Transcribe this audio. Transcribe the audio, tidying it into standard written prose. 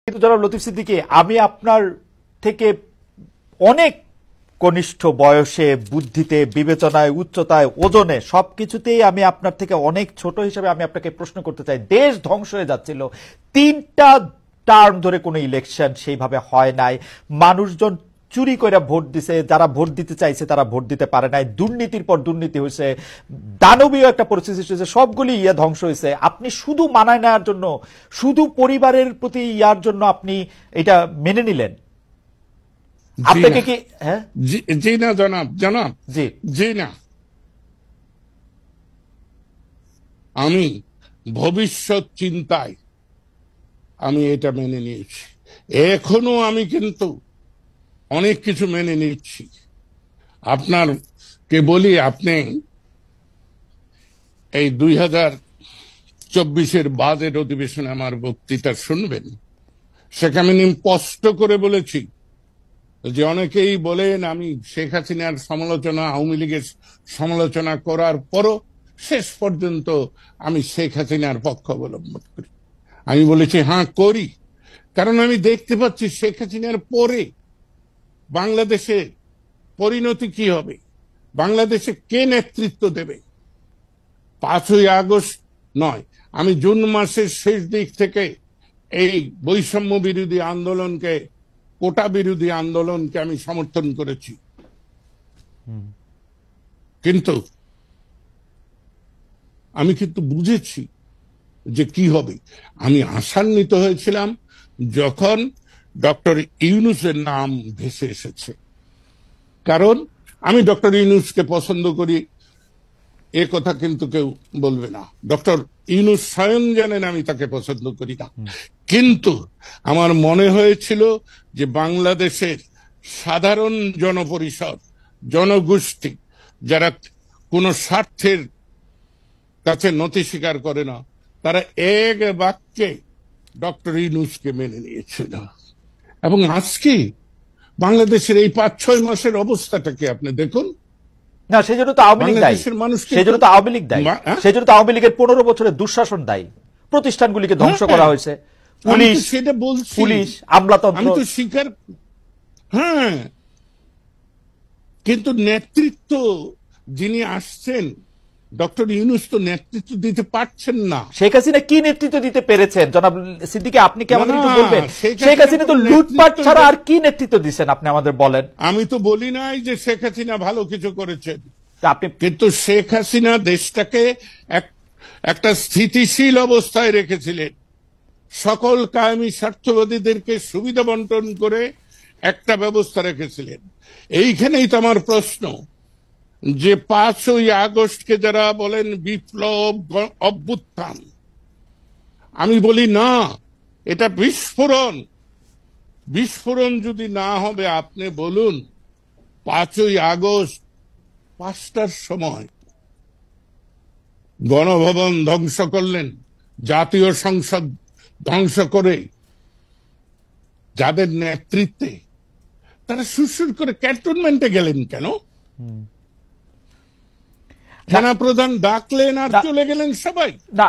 কিন্তু জনাব লতিফ সিদ্দিকী, আমি আপনার থেকে অনেক কনিষ্ঠ বয়সে, বুদ্ধিতে, বিবেচনায়, উচ্চতায়, ওজনে, সবকিছুতেই আমি আপনার থেকে অনেক ছোট হিসেবে আমি আপনাকে প্রশ্ন করতে চাই। দেশ ধ্বংস হয়ে যাচ্ছিল, 3টা টার্ম ধরে কোনো ইলেকশন সেইভাবে হয় নাই, মানুষজন চুরি করে ভোট দিছে, যারা ভোট দিতে চাইছে তারা ভোট দিতে পারে নাই, দুর্নীতির পর দুর্নীতি হয়েছে, দানবীয় একটা পরিস্থিতি সৃষ্টি হয়েছে, সবগুলি ধ্বংস হয়েছে। আপনি শুধু মানায় নেওয়ার জন্য, শুধু পরিবারের প্রতি ইয়ার জন্য আপনি এটা মেনে নিলেন। আপনাকে কি? হ্যাঁ, জি না জনাব, জি জি না। আমি ভবিষ্যৎ চিন্তায় আমি এটা মেনে নিয়েছি। এখনো আমি কিন্তু অনেক কিছু মেনে নিচ্ছি। আপনার কে বলি, আপনি এই 2024-এর বাজেট অধিবেশনে আমার বক্তৃতা শুনবেন। সেখানে আমি স্পষ্ট করে বলেছি যে অনেকেই বলেন আমি শেখ হাসিনার সমালোচনা, আওয়ামী লীগের সমালোচনা করার পরও শেষ পর্যন্ত আমি শেখ হাসিনার পক্ষ অবলম্বন করি। আমি বলেছি হ্যাঁ করি, কারণ আমি দেখতে পাচ্ছি শেখ হাসিনার পরে বাংলাদেশে পরিণতি কি হবে, বাংলাদেশে কে নেতৃত্ব দেবে। 5ই আগস্ট নয়, আমি জুন মাসের শেষ দিক থেকে এই বৈষম্য বিরোধী আন্দোলনকে, কোটা বিরোধী আন্দোলনকে আমি সমর্থন করেছি। কিন্তু আমি কিন্তু বুঝেছি যে কি হবে। আমি আশান্বিত হয়েছিলাম যখন ডক্টর ইউনূসের নাম ভেসে এসেছে, কারণ আমি ডক্টর ইউনূসকে পছন্দ করি, এ কথা কিন্তু কেউ বলবে না। ডক্টর ইউনূস স্বয়ং জানেন আমি তাকে পছন্দ করি না, কিন্তু আমার মনে হয়েছিল যে বাংলাদেশের সাধারণ জনপরিষদ, জনগোষ্ঠী, যারা কোনো স্বার্থের কাছে নতি স্বীকার করে না, তারা এক বাক্যে ডক্টর ইউনূসকে মেনে নিয়েছিল। এবং আজকে বাংলাদেশের এই 5-6 মাসের অবস্থাটাকে আপনি দেখুন। না, সেজন্য তো আওয়ামী লীগ দায়ী, সেজন্য তো আওয়ামী লীগ দায়ী, সেজন্য তো আওয়ামী লীগের 15 বছরের দুঃশাসন দায়ী। প্রতিষ্ঠানগুলিকে ধ্বংস করা হয়েছে, পুলিশ, সেটা বলছি, পুলিশ, আমলাতন্ত্র, আমি তো স্বীকার। হ্যাঁ, কিন্তু নেতৃত্ব যিনি আসছেন, ডক্টর ইউনূস তো নেতৃত্ব দিতে পারছেন না। শেখ হাসিনা কি নেতৃত্ব দিতে পেরেছেন জনাব সিদ্দিকী? আপনি কি আমাদের একটু বলবেন? শেখ হাসিনা তো লুটপাট ছাড়া আর কি নেতৃত্ব দিচ্ছেন আপনি আমাদের বলেন। আমি তো বলি নাই যে শেখ হাসিনা ভালো কিছু করেছেন, কিন্তু শেখ হাসিনা দেশটাকে একটা স্থিতিশীল অবস্থায় রেখেছিলেন। সকল কায়েমি স্বার্থবাদীদেরকে সুবিধা বন্টন করে একটা ব্যবস্থা রেখেছিলেন। এইখানেই তো আমার প্রশ্ন, যে 5ই আগস্টকে যারা বলেন বিপ্লব, অভ্যুত্থান, আমি বলি না, এটা বিস্ফোরণ। বিস্ফোরণ যদি না হবে, আপনি বলুন 5ই আগস্ট 5টার সময় গণভবন ধ্বংস করলেন, জাতীয় সংসদ ধ্বংস করে যাদের নেতৃত্বে তারা সুরসুর করে ক্যান্টনমেন্টে গেলেন কেন? সেনাপ্রধান ডাকলেন আর চলে গেলেন সবাই। না,